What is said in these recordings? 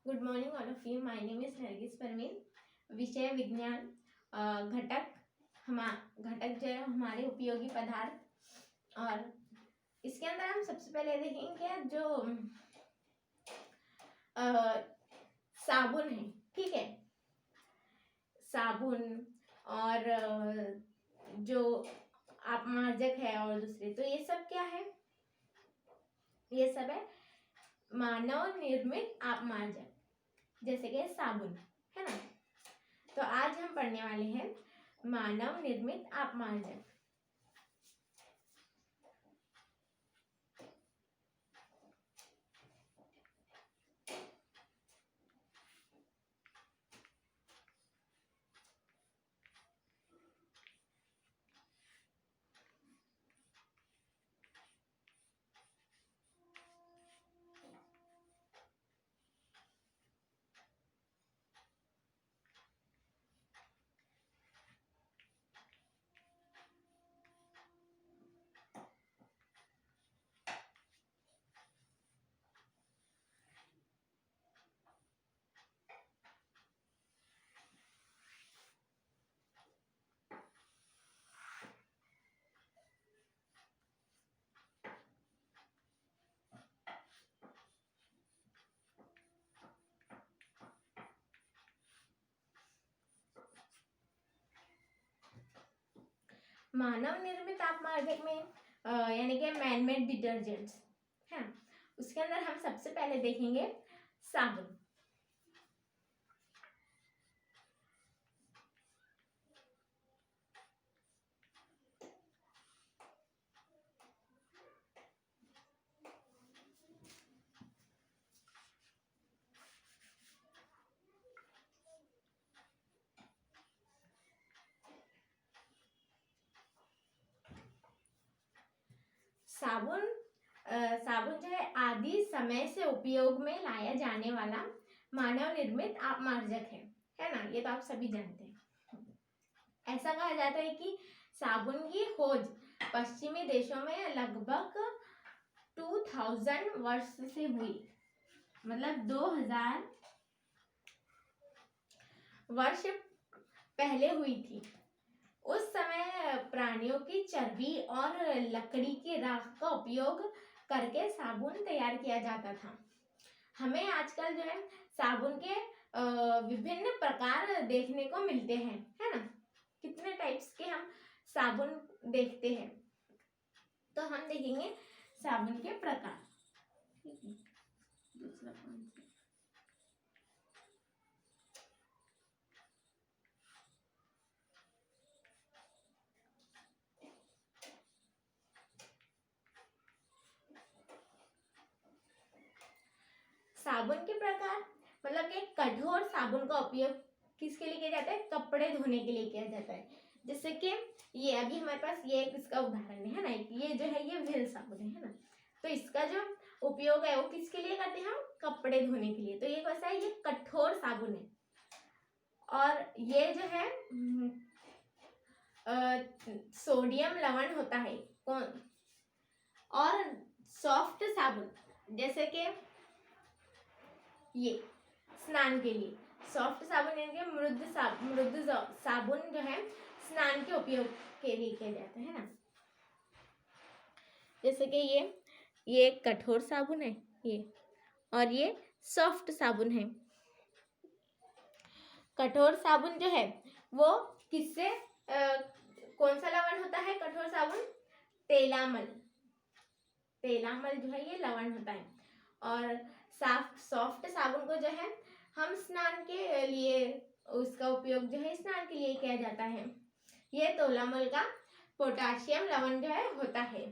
Good morning all of you. My name is Nargis Parveen. विषय विज्ञान। घटक जो है हमारे उपयोगी पदार्थ। और इसके अंदर हम सबसे पहले देखेंगे जो साबुन है, ठीक है। साबुन और जो अपमार्जक है और दूसरे, तो ये सब क्या है? ये सब है मानव निर्मित अपमार्जक, जैसे कि साबुन, है ना। तो आज हम पढ़ने वाले हैं मानव निर्मित अपमार्जक। मानव निर्मित अपमार्जक में यानी कि मैनमेड डिटर्जेंट्स है। उसके अंदर हम सबसे पहले देखेंगे साबुन। साबुन जो है आदि समय से उपयोग में लाया जाने वाला मानव निर्मित अपमार्जक है ना। ये तो आप सभी जानते हैं। ऐसा कहा जाता है कि साबुन की खोज पश्चिमी देशों में लगभग 2000 वर्ष से हुई, मतलब 2000 वर्ष पहले हुई थी। उस समय प्राणियों की चर्बी और लकड़ी की राख का उपयोग करके साबुन तैयार किया जाता था। हमें आजकल जो है साबुन के विभिन्न प्रकार देखने को मिलते हैं, है ना। कितने टाइप्स के हम साबुन देखते हैं। तो हम देखेंगे साबुन के प्रकार। दूसरा कौन सा? साबुन के प्रकार मतलब कि कठोर साबुन का उपयोग किसके लिए किया जाता है? कपड़े धोने के लिए किया जाता है। जैसे कि ये अभी हमारे पास ये इसका उदाहरण है ना। ये जो है ये व्हील साबुन है ना। तो इसका जो उपयोग है वो किसके लिए करते हैं? हम कपड़े धोने के लिए। तो ये कैसा है? ये कठोर साबुन है। और ये जो है सोडियम लवण होता है कौन। और सॉफ्ट साबुन जैसे कि ये स्नान के लिए सॉफ्ट साबुन यानी कि मृदु साबुन जो है स्नान के उपयोग के लिए किया जाता है ना। जैसे कि ये कठोर साबुन है ये, और ये सॉफ्ट साबुन है। कठोर साबुन जो है वो किससे कौन सा लवण होता है? कठोर साबुन तेलामल जो है ये लवण होता है। और सॉफ्ट साबुन को जो है हम स्नान के लिए उसका उपयोग जो है स्नान के लिए किया जाता है। ये तोलामल का पोटाशियम लवण जो है होता है।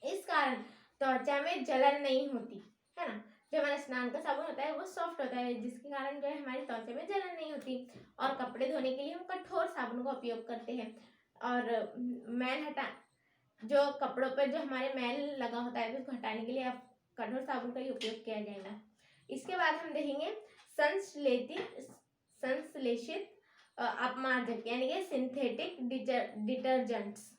इस कारण त्वचा में जलन नहीं होती, है ना। जो हमारा स्नान का साबुन होता है वो सॉफ्ट होता है, जिसके कारण जो है हमारी त्वचा में जलन नहीं होती। और कपड़े धोने के लिए हम कठोर साबुन का उपयोग करते हैं। और मैल जो कपड़ों पर जो हमारे मैल लगा होता है उसको हटाने के लिए आप कठोर साबुन का ही उपयोग किया जाएगा। इसके बाद हम देखेंगे संश्लेषित अपमार्जक यानी कि सिंथेटिक डिटर्जेंट्स।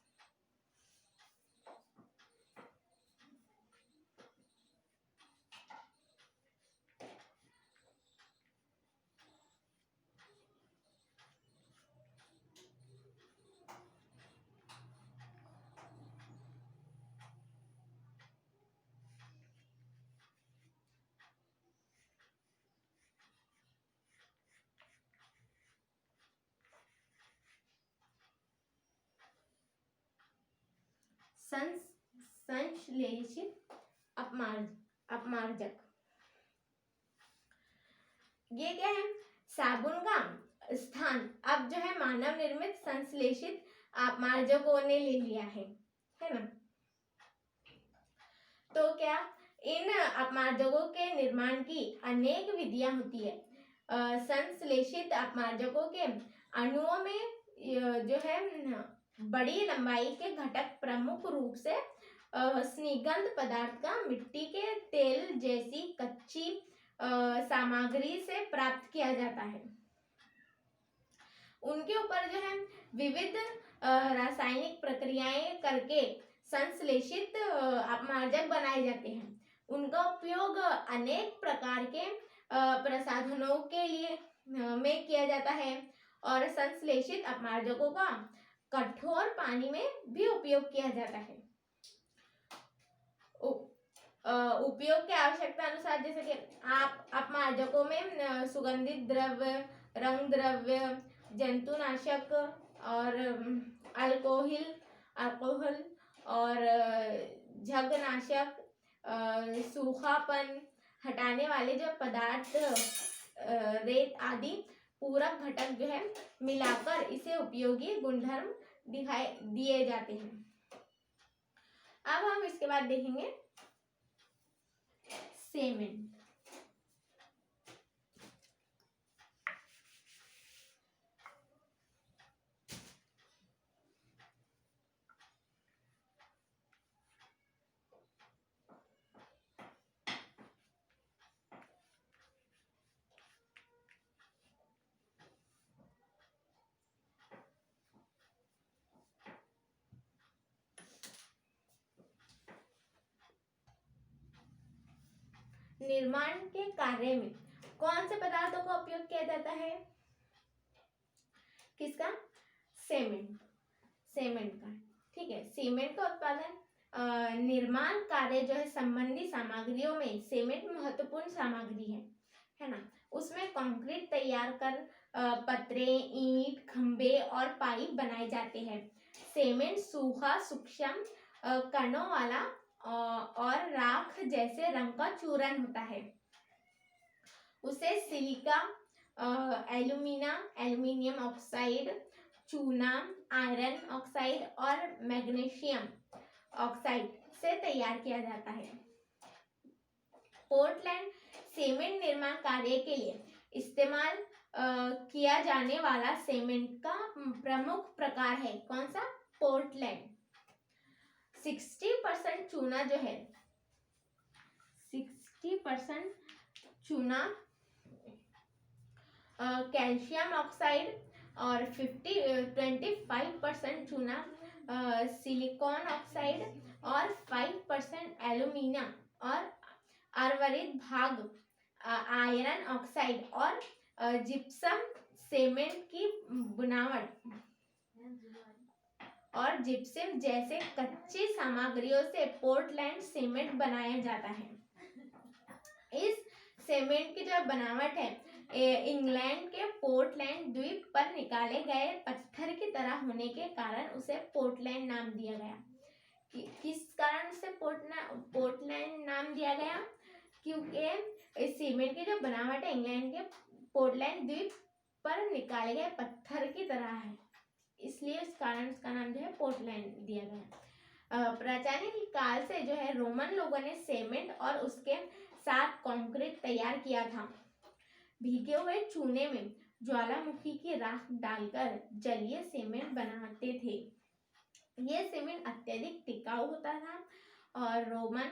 संश्लेषित अपमार्जक। ये क्या है? साबुन का स्थान अब जो है मानव निर्मित संश्लेषित अपमार्जकों ने ले लिया है ना। तो क्या इन अपमार्जकों के निर्माण की अनेक विधियां होती है। संश्लेषित अपमार्जकों के अणुओं में जो है बड़ी लंबाई के घटक प्रमुख रूप से स्निग्ध पदार्थ का मिट्टी के तेल जैसी कच्ची सामग्री से प्राप्त किया जाता है। उनके ऊपर जो है विविध रासायनिक प्रक्रियाएं करके संश्लेषित अपमार्जक बनाए जाते हैं। उनका उपयोग अनेक प्रकार के प्रसाधनों के लिए में किया जाता है और संश्लेषित अपमार्जकों का कठोर पानी में भी उपयोग किया जाता है। उपयोग की आवश्यकता अनुसार जैसे कि आप अपमार्जकों में सुगंधित द्रव्य, रंग द्रव्य, जंतुनाशक और अल्कोहल और झगनाशक, सूखापन हटाने वाले जो पदार्थ, रेत आदि पूरक घटक जो है मिलाकर इसे उपयोगी गुणधर्म दिए जाते हैं। अब हम इसके बाद देखेंगे सेमेंट। निर्माण के कार्य में कौन से पदार्थों का उपयोग किया जाता है? किसका? सीमेंट का। ठीक है, सीमेंट का उत्पादन निर्माण कार्य जो है संबंधी सामग्रियों में सीमेंट महत्वपूर्ण सामग्री है ना। उसमें कंक्रीट तैयार कर पतरे, ईंट, खंबे और पाइप बनाए जाते हैं। सीमेंट सूखा, सूक्ष्म कणों वाला और राख जैसे रंग का चूर्ण होता है। उसे सिलिका, एल्यूमिनियम ऑक्साइड, चूना, आयरन ऑक्साइड और मैग्नीशियम ऑक्साइड से तैयार किया जाता है। पोर्टलैंड सीमेंट निर्माण कार्य के लिए इस्तेमाल किया जाने वाला सीमेंट का प्रमुख प्रकार है। कौन सा? पोर्टलैंड। 60% चूना जो है, 60% चूना, कैल्शियम ऑक्साइड और 25% चूना सिलिकॉन ऑक्साइड और 5% एल्यूमिनियम और अर्वरित भाग आयरन ऑक्साइड और जिप्सम सीमेंट की बनावट और जिप्सम जैसे कच्ची सामग्रियों से पोर्टलैंड सीमेंट बनाया जाता है। इस सीमेंट की जो बनावट है इंग्लैंड के पोर्टलैंड द्वीप पर निकाले गए पत्थर की तरह होने के कारण उसे पोर्टलैंड नाम दिया गया। किस कारण से पोर्टलैंड नाम दिया गया? क्योंकि इस सीमेंट की जो बनावट है इंग्लैंड के पोर्टलैंड द्वीप पर निकाले गए पत्थर की तरह है, इसलिए इस कारण उसका नाम जो है पोर्टलैंड दिया गया। प्राचीन काल से जो है रोमन लोगों ने सीमेंट और उसके साथ कंक्रीट तैयार किया था। भीगे हुए चूने में ज्वालामुखी की राख डालकर जलीय सीमेंट बनाते थे। यह सीमेंट अत्यधिक टिकाऊ होता था और रोमन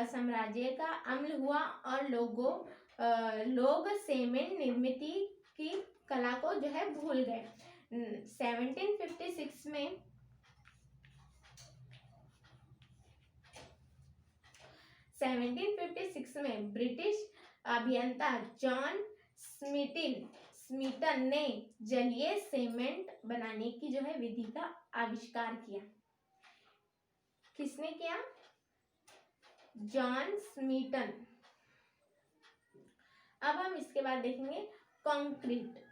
साम्राज्य का अमल हुआ और लोग सीमेंट निर्मित की कला को जो है भूल गए। 1756 में ब्रिटिश अभियंता जॉन स्मिटन ने जलीय सीमेंट बनाने की जो है विधि का आविष्कार किया। किसने किया? John Smeaton. अब हम इसके बाद देखेंगे कंक्रीट।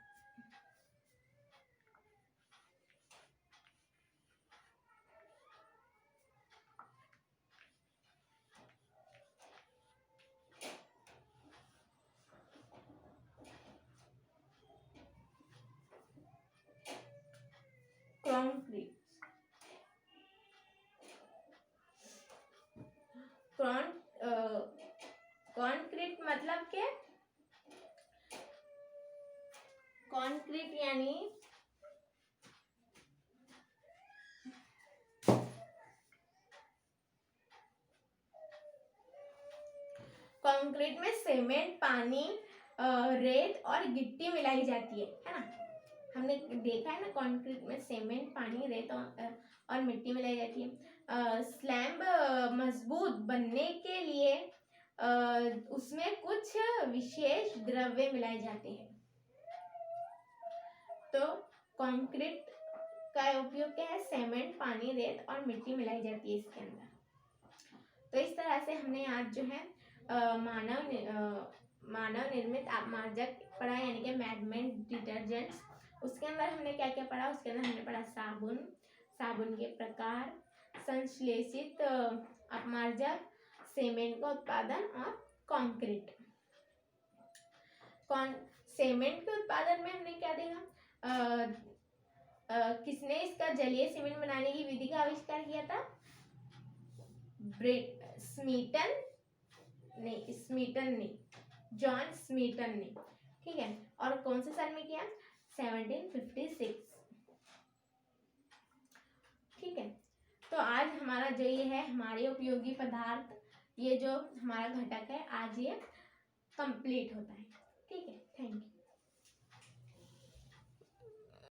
कंक्रीट मतलब के कंक्रीट यानी कंक्रीट में सीमेंट, पानी, रेत और गिट्टी मिलाई जाती है ना। हमने देखा है ना कंक्रीट में सीमेंट, पानी, रेत और मिट्टी मिलाई जाती है। स्लैब मजबूत बनने के लिए उसमें कुछ विशेष द्रव्य मिलाए जाते हैं। तो कंक्रीट का उपयोग क्या है? सीमेंट, पानी, रेत और मिट्टी मिलाई जाती है इसके अंदर। तो इस तरह से हमने आज जो है मानव निर्मित अपमार्जक पढ़ा, यानी कि मैनमेड डिटर्जेंट्स। उसके अंदर हमने क्या क्या पढ़ा? उसके अंदर हमने पढ़ा साबुन, साबुन के प्रकार, संश्लेषित अपमार्जक, सीमेंट का उत्पादन और कंक्रीट। सीमेंट के उत्पादन में हमने क्या देखा? किसने इसका जलीय सीमेंट बनाने की विधि का आविष्कार किया था? स्मीटन ने, जॉन स्मीटन ने। ठीक है, और कौन से साल में किया? 1756। ठीक है, तो आज हमारा जो ये है हमारे उपयोगी पदार्थ, ये जो हमारा घटक है, आज ये कंप्लीट होता है। ठीक है, थैंक यू।